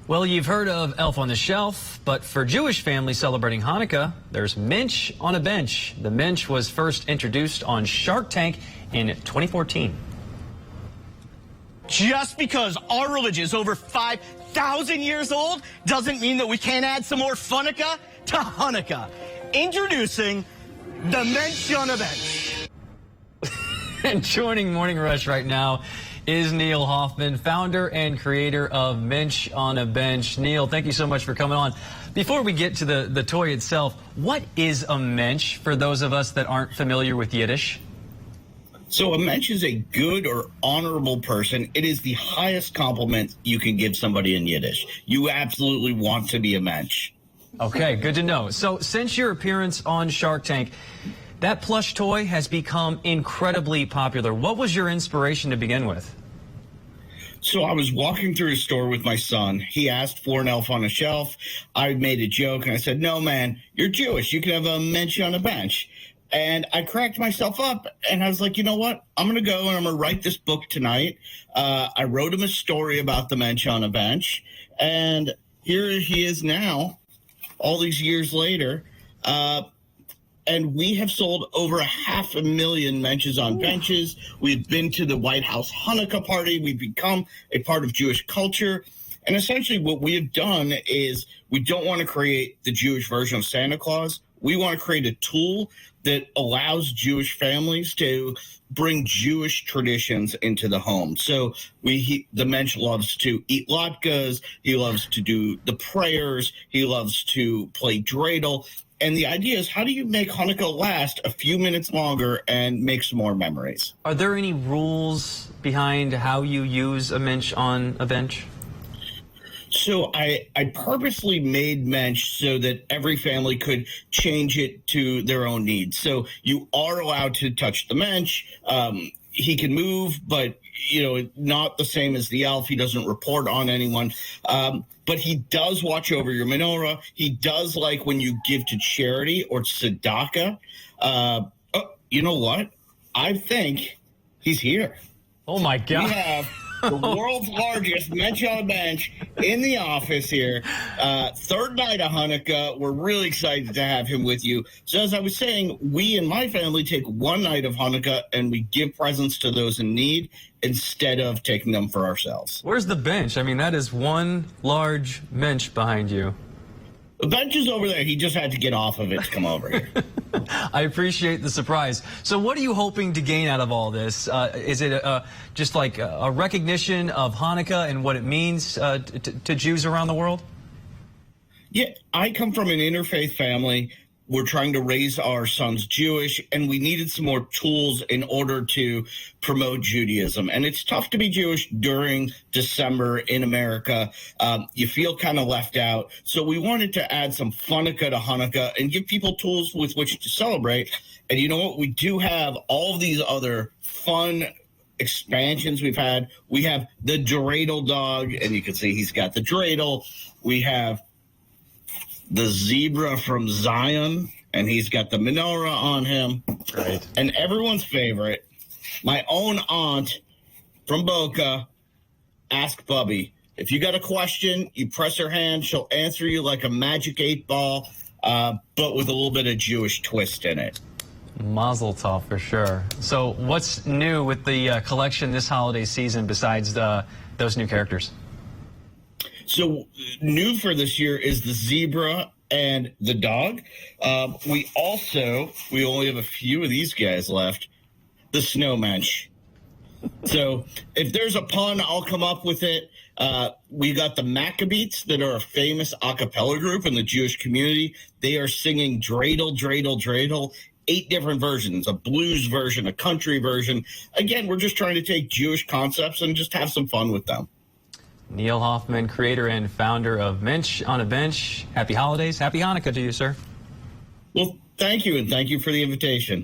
Well, you've heard of Elf on the Shelf, but for Jewish families celebrating Hanukkah, there's Mensch on a bench. The Mensch was first introduced on Shark Tank in 2014. Just because our religion is over 5,000 years old doesn't mean that we can't add some more Funukkah to Hanukkah. Introducing the Mensch on a bench. And joining Morning Rush right now is Neil Hoffman, founder and creator of Mensch on a Bench. Neil, thank you so much for coming on. Before we get to the toy itself, what is a Mensch for those of us that aren't familiar with Yiddish? So a Mensch is a good or honorable person. It is the highest compliment you can give somebody in Yiddish. You absolutely want to be a Mensch. Okay, good to know. So since your appearance on Shark Tank, that plush toy has become incredibly popular. What was your inspiration to begin with? So I was walking through a store with my son. He asked for an elf on a shelf. I made a joke and I said, "No, man, you're Jewish. You can have a Mensch on a bench." And I cracked myself up and I was like, you know what? I'm going to go and I'm going to write this book tonight. I wrote him a story about the Mensch on a bench. And here he is now, all these years later. And we have sold over 500,000 Mensches on benches. We've been to the White House Hanukkah party. We've become a part of Jewish culture. And essentially what we have done is we don't want to create the Jewish version of Santa Claus. We want to create a tool that allows Jewish families to bring Jewish traditions into the home. So the Mensch loves to eat latkes. He loves to do the prayers. He loves to play dreidel. And the idea is, how do you make Hanukkah last a few minutes longer and make some more memories? Are there any rules behind how you use a Mensch on a bench? So I purposely made Mensch so that every family could change it to their own needs. So you are allowed to touch the Mensch. He can move, but not the same as the elf. He doesn't report on anyone. But he does watch over your menorah. He does like when you give to charity or tzedakah. You know what? I think he's here. Oh, my God. We have the world's largest Mensch on a bench in the office here. Third night of Hanukkah. We're really excited to have him with you. So as I was saying, we in my family take one night of Hanukkah and we give presents to those in need instead of taking them for ourselves. Where's the bench? I mean, that is one large Mensch behind you. The bench is over there. He just had to get off of it to come over here. I appreciate the surprise. So what are you hoping to gain out of all this? Is it just like a recognition of Hanukkah and what it means to Jews around the world? Yeah, I come from an interfaith family. We're trying to raise our sons Jewish, and we needed some more tools in order to promote Judaism. And it's tough to be Jewish during December in America. You feel kind of left out. So we wanted to add some Funukkah to Hanukkah and give people tools with which to celebrate. And you know what? We do have all of these other fun expansions we've had. We have the dreidel dog, and you can see he's got the dreidel. We have the zebra from Zion, and he's got the menorah on him. Right. And everyone's favorite, my own aunt from Boca, Ask Bubby. If you got a question, you press her hand, she'll answer you like a magic 8-ball, but with a little bit of Jewish twist in it. Mazel tov for sure. So what's new with the collection this holiday season besides those new characters? So new for this year is the zebra and the dog. We only have a few of these guys left, the snow Mensch. So if there's a pun, I'll come up with it. We got the Maccabees that are a famous a cappella group in the Jewish community. They are singing dreidel, dreidel, dreidel, 8 different versions, a blues version, a country version. Again, we're just trying to take Jewish concepts and just have some fun with them. Neil Hoffman, creator and founder of Mensch on a Bench. Happy holidays. Happy Hanukkah to you, sir. Well, thank you, and thank you for the invitation.